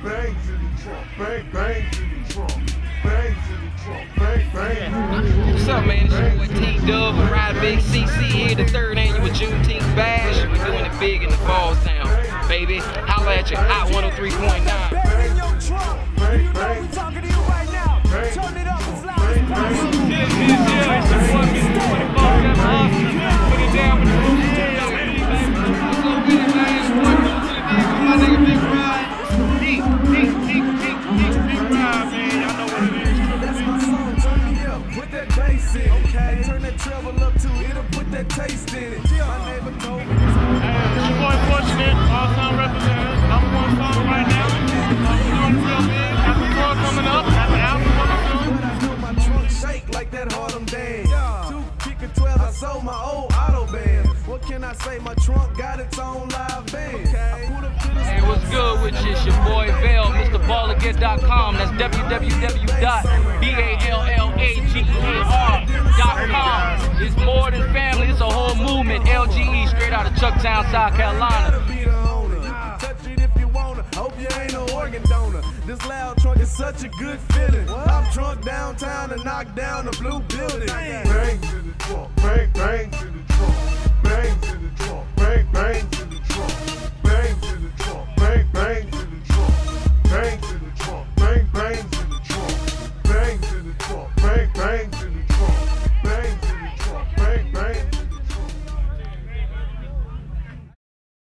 Bang to the trunk, bang, bang to the trunk, bang to the trunk, bang, bang. What's up, man? It's your boy T-Dub with Ride Big CC here, the 3rd annual Juneteeth Bash. We're doing it big in the FallsTown, baby. Holla at your hot 103.9. Bang in your trunk. You know we talking to you right now. Turn it up as loud as possible. It's the boy Mr. 24/7 hustler. Put it down with the Coop. My nigga Big Ride. Big Ride, man. Y'all know what it is. That's my song. Turn me up. Put that bass in. Okay. Turn that treble up too. It'll put that taste in it. My neighbor told me. Hey, it's your boy Fortunate, FallsTown representative. Number 1 song right now. We're doing real big. Have the tour coming up. Have an album coming soon. But I know my trunk shake like that Harlem dance. 2 kick and 12. I sold my old auto band. What can I say? My trunk got its own live band. I pulled up to the Hey, what's good with you? It's your boy Vale, MrBallerGet.com. That's www.BALLAGER.com. It's more than family, it's a whole movement. LGE, straight out of Chucktown, South Carolina. Touch it if you wanna. Hope you ain't no organ donor. This loud trunk is such a good feeling. I'm drunk downtown and knock down the blue building. Bang to the trunk, bang, bang to the trunk.